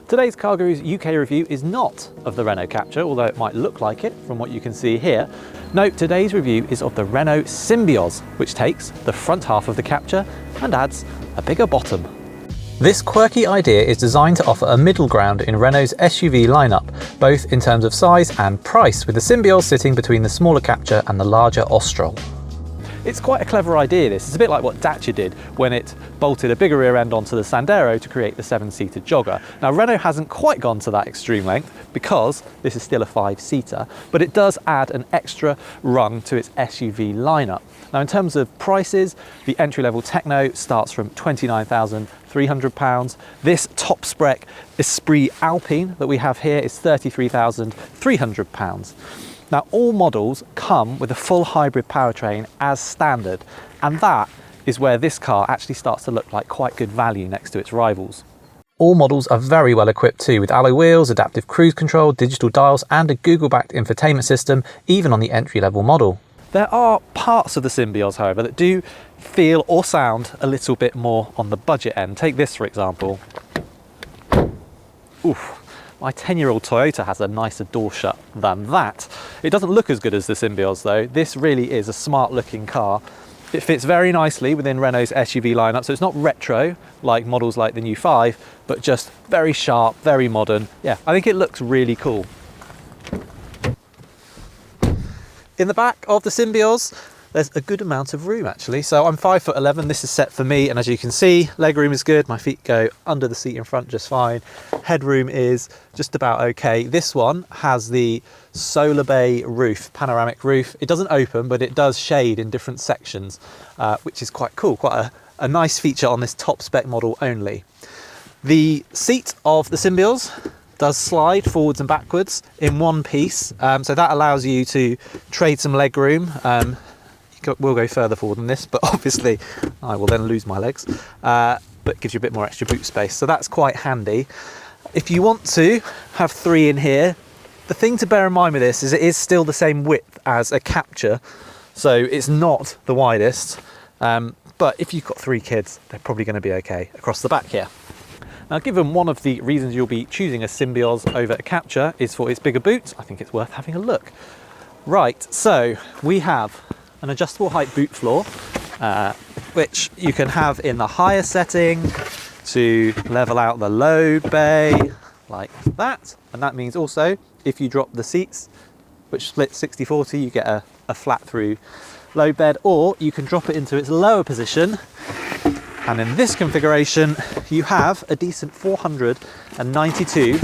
Today's CarGurus UK review is not of the Renault Captur, although it might look like it from what you can see here. No, today's review is of the Renault Symbioz, which takes the front half of the Captur and adds a bigger bottom. This quirky idea is designed to offer a middle ground in Renault's SUV lineup, both in terms of size and price, with the Symbioz sitting between the smaller Captur and the larger Austral. It's quite a clever idea, this. It's a bit like what Dacia did when it bolted a bigger rear end onto the Sandero to create the 7-seater jogger. Now, Renault hasn't quite gone to that extreme length because this is still a 5-seater, but it does add an extra rung to its SUV lineup. Now, in terms of prices, the entry-level Techno starts from £29,300. This top spec Esprit Alpine that we have here is £33,300. Now, all models come with a full hybrid powertrain as standard, and that is where this car actually starts to look like quite good value next to its rivals. All models are very well equipped too, with alloy wheels, adaptive cruise control, digital dials and a Google-backed infotainment system, even on the entry-level model. There are parts of the Symbioz, however, that do feel or sound a little bit more on the budget end. Take this, for example. Oof. My 10-year-old Toyota has a nicer door shut than that. It doesn't look as good as the Symbioz though. This really is a smart looking car. It fits very nicely within Renault's SUV lineup, so it's not retro like models like the new 5, but just very sharp, very modern. Yeah, I think it looks really cool. In the back of the Symbioz, there's a good amount of room actually. So I'm 5'11", this is set for me, and as you can see, legroom is good. My feet go under the seat in front just fine. Headroom is just about okay. This one has the solar bay roof, panoramic roof. It doesn't open, but it does shade in different sections, which is quite cool, quite a nice feature on this top spec model only. The seat of the Symbioz does slide forwards and backwards in one piece, so that allows you to trade some legroom. We'll go further forward than this, but obviously I will then lose my legs, but gives you a bit more extra boot space, so that's quite handy. If you want to have 3 in here, the thing to bear in mind with this is it is still the same width as a Captur, so it's not the widest, but if you've got 3 kids, they're probably going to be okay across the back here. Now, given one of the reasons you'll be choosing a Symbioz over a Captur is for its bigger boot, I think it's worth having a look. Right, so we have an adjustable height boot floor, which you can have in the higher setting to level out the load bay like that. And that means also if you drop the seats, which split 60-40, you get a flat through load bed, or you can drop it into its lower position. And in this configuration, you have a decent 492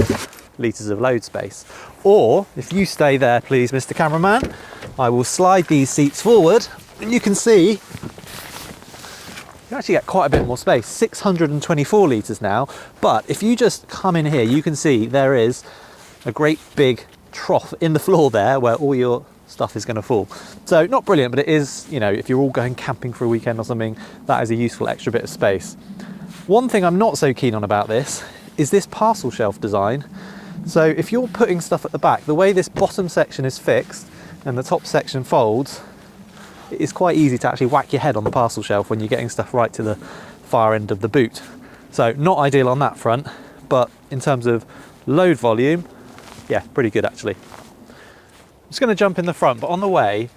litres of load space. Or if you stay there, please, Mr. Cameraman, I will slide these seats forward and you can see you actually get quite a bit more space, 624 litres now. But if you just come in here, you can see there is a great big trough in the floor there where all your stuff is going to fall. So not brilliant, but it is, you know, if you're all going camping for a weekend or something, that is a useful extra bit of space. One thing I'm not so keen on about this is this parcel shelf design. So if you're putting stuff at the back, the way this bottom section is fixed and the top section folds, it is quite easy to actually whack your head on the parcel shelf when you're getting stuff right to the far end of the boot. So not ideal on that front, but in terms of load volume, yeah, pretty good actually. I'm just going to jump in the front, but on the way,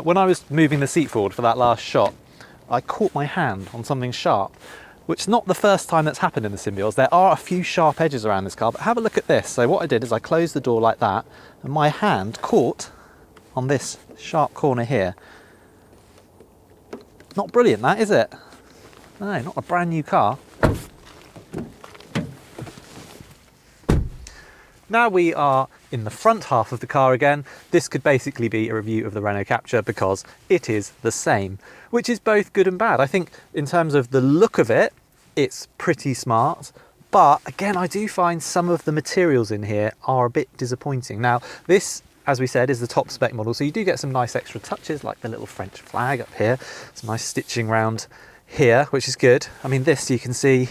when I was moving the seat forward for that last shot, I caught my hand on something sharp, which is not the first time that's happened in the Symbioz. There are a few sharp edges around this car, but have a look at this. So what I did is I closed the door like that, and my hand caught on this sharp corner here. Not brilliant, that, is it? No, not a brand new car. Now we are in the front half of the car again. This could basically be a review of the Renault Captur because it is the same, which is both good and bad. I think in terms of the look of it, it's pretty smart, but again, I do find some of the materials in here are a bit disappointing. Now, this, as we said, is the top spec model, so you do get some nice extra touches like the little French flag up here, some nice stitching around here, which is good. I mean, this you can see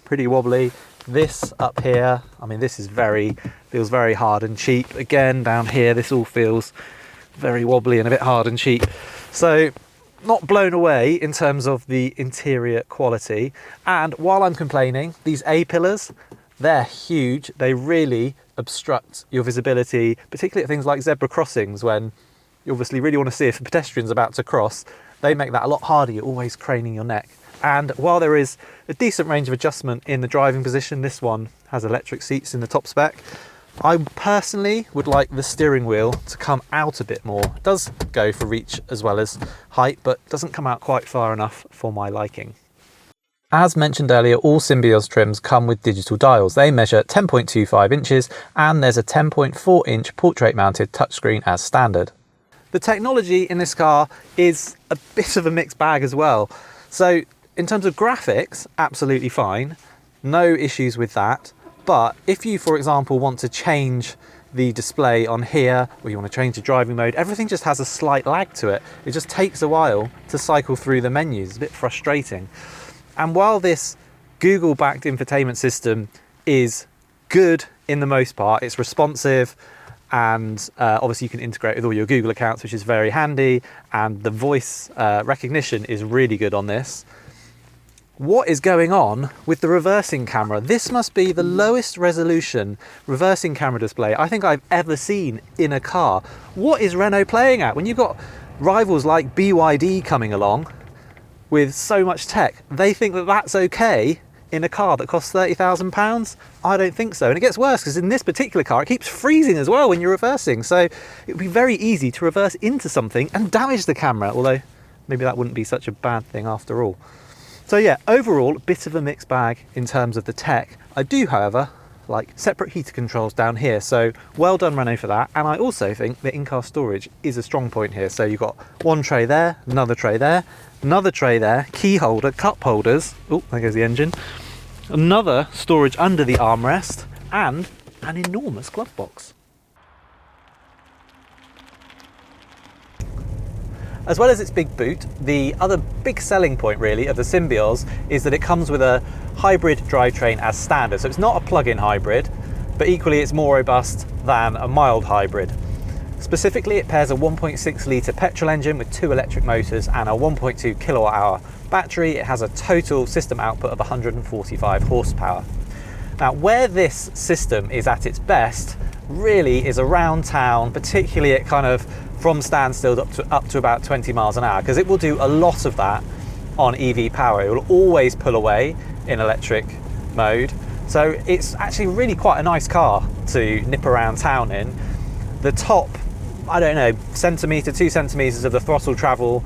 pretty wobbly. This up here, I mean, this is feels very hard and cheap. Again, down here, this all feels very wobbly and a bit hard and cheap. So not blown away in terms of the interior quality. And while I'm complaining, these A-pillars They're huge. They really obstruct your visibility, particularly at things like zebra crossings when you obviously really want to see if a pedestrian's about to cross. They make that a lot harder. You're always craning your neck. And while there is a decent range of adjustment in the driving position, this one has electric seats in the top spec. I personally would like the steering wheel to come out a bit more. It does go for reach as well as height, but doesn't come out quite far enough for my liking. As mentioned earlier, all Symbioz trims come with digital dials. They measure 10.25 inches and there's a 10.4 inch portrait mounted touchscreen as standard. The technology in this car is a bit of a mixed bag as well. So in terms of graphics, absolutely fine. No issues with that. But if you, for example, want to change the display on here, or you want to change the driving mode, everything just has a slight lag to it. It just takes a while to cycle through the menus. It's a bit frustrating. And while this Google-backed infotainment system is good in the most part, it's responsive, and obviously you can integrate with all your Google accounts, which is very handy, and the voice recognition is really good on this. What is going on with the reversing camera? This must be the lowest resolution reversing camera display I think I've ever seen in a car. What is Renault playing at? When you've got rivals like BYD coming along with so much tech, they think that that's okay in a car that costs £30,000? I don't think so. And it gets worse because in this particular car, it keeps freezing as well when you're reversing. So it would be very easy to reverse into something and damage the camera, although maybe that wouldn't be such a bad thing after all. So yeah, overall, a bit of a mixed bag in terms of the tech. I do, however, like separate heater controls down here. So well done, Renault, for that. And I also think the in-car storage is a strong point here. So you've got one tray there, another tray there, another tray there, key holder, cup holders. Oh, there goes the engine. Another storage under the armrest and an enormous glove box. As well as its big boot, the other big selling point really of the Symbioz is that it comes with a hybrid drivetrain as standard. So it's not a plug-in hybrid, but equally it's more robust than a mild hybrid. Specifically, it pairs a 1.6 litre petrol engine with 2 electric motors and a 1.2 kilowatt hour battery. It has a total system output of 145 horsepower. Now, where this system is at its best really is around town, particularly at kind of from standstill up to about 20 miles an hour, because it will do a lot of that on EV power. It will always pull away in electric mode. So it's actually really quite a nice car to nip around town in. The top, I don't know, centimetre, 2 centimetres of the throttle travel,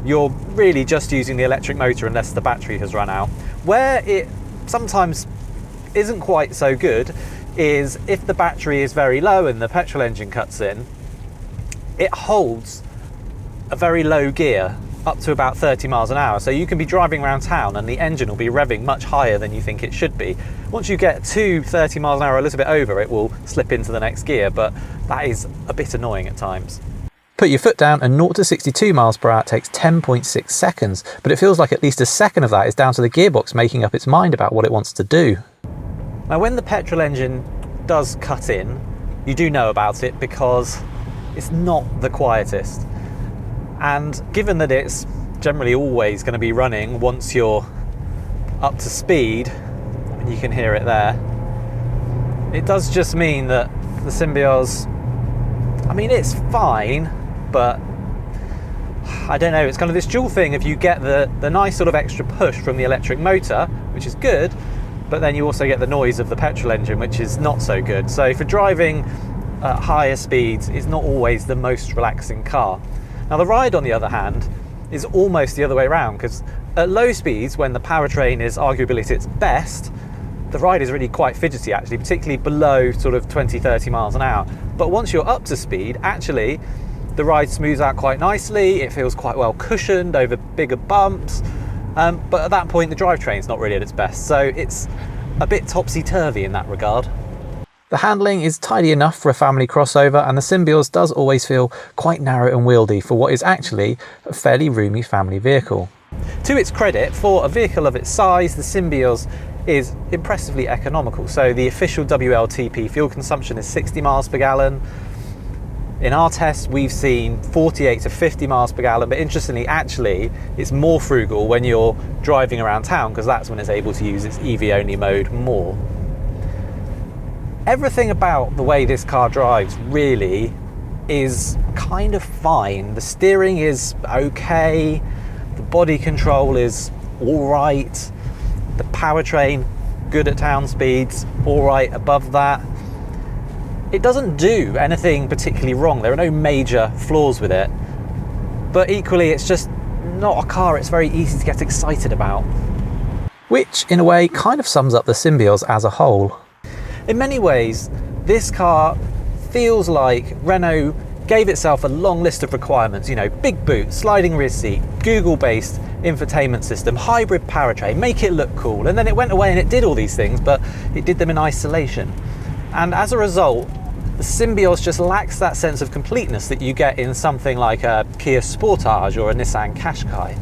you're really just using the electric motor unless the battery has run out. Where it sometimes isn't quite so good is if the battery is very low and the petrol engine cuts in, it holds a very low gear up to about 30 miles an hour. So you can be driving around town and the engine will be revving much higher than you think it should be. Once you get to 30 miles an hour, a little bit over, it will slip into the next gear, but that is a bit annoying at times. Put your foot down and 0 to 62 miles per hour takes 10.6 seconds, but it feels like at least a second of that is down to the gearbox making up its mind about what it wants to do. Now, when the petrol engine does cut in, you do know about it because it's not the quietest. And given that it's generally always going to be running once you're up to speed, and you can hear it there, it does just mean that the Symbioz, I mean, it's fine, but I don't know, it's kind of this dual thing. If you get the nice sort of extra push from the electric motor, which is good, but then you also get the noise of the petrol engine, which is not so good. So for driving at higher speeds, it's not always the most relaxing car. Now the ride, on the other hand, is almost the other way around, because at low speeds, when the powertrain is arguably at its best, the ride is really quite fidgety actually, particularly below sort of 20-30 miles an hour. But once you're up to speed, actually the ride smooths out quite nicely, it feels quite well cushioned over bigger bumps, but at that point the drivetrain's not really at its best, so it's a bit topsy-turvy in that regard. The handling is tidy enough for a family crossover, and the Symbioz does always feel quite narrow and wieldy for what is actually a fairly roomy family vehicle. To its credit, for a vehicle of its size, the Symbioz is impressively economical. So the official WLTP fuel consumption is 60 miles per gallon. In our tests, we've seen 48 to 50 miles per gallon, but interestingly, actually, it's more frugal when you're driving around town, because that's when it's able to use its EV-only mode more. Everything about the way this car drives really is kind of fine. The steering is okay, the body control is all right, the powertrain good at town speeds, all right above that. It doesn't do anything particularly wrong. There are no major flaws with it, but equally it's just not a car it's very easy to get excited about. Which in a way kind of sums up the Symbioz as a whole. In many ways, this car feels like Renault gave itself a long list of requirements, you know, big boot, sliding rear seat, Google-based infotainment system, hybrid powertrain, make it look cool. And then it went away and it did all these things, but it did them in isolation. And as a result, the Symbioz just lacks that sense of completeness that you get in something like a Kia Sportage or a Nissan Qashqai.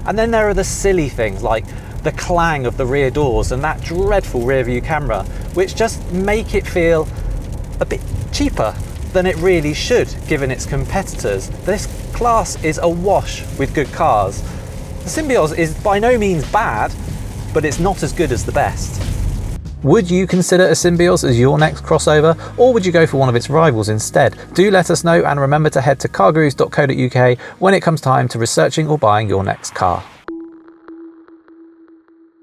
And then there are the silly things like the clang of the rear doors and that dreadful rear view camera, which just make it feel a bit cheaper than it really should given its competitors. This class is awash with good cars. The Symbioz is by no means bad, but it's not as good as the best. Would you consider a Symbioz as your next crossover, or would you go for one of its rivals instead? Do let us know, and remember to head to cargurus.co.uk when it comes time to researching or buying your next car.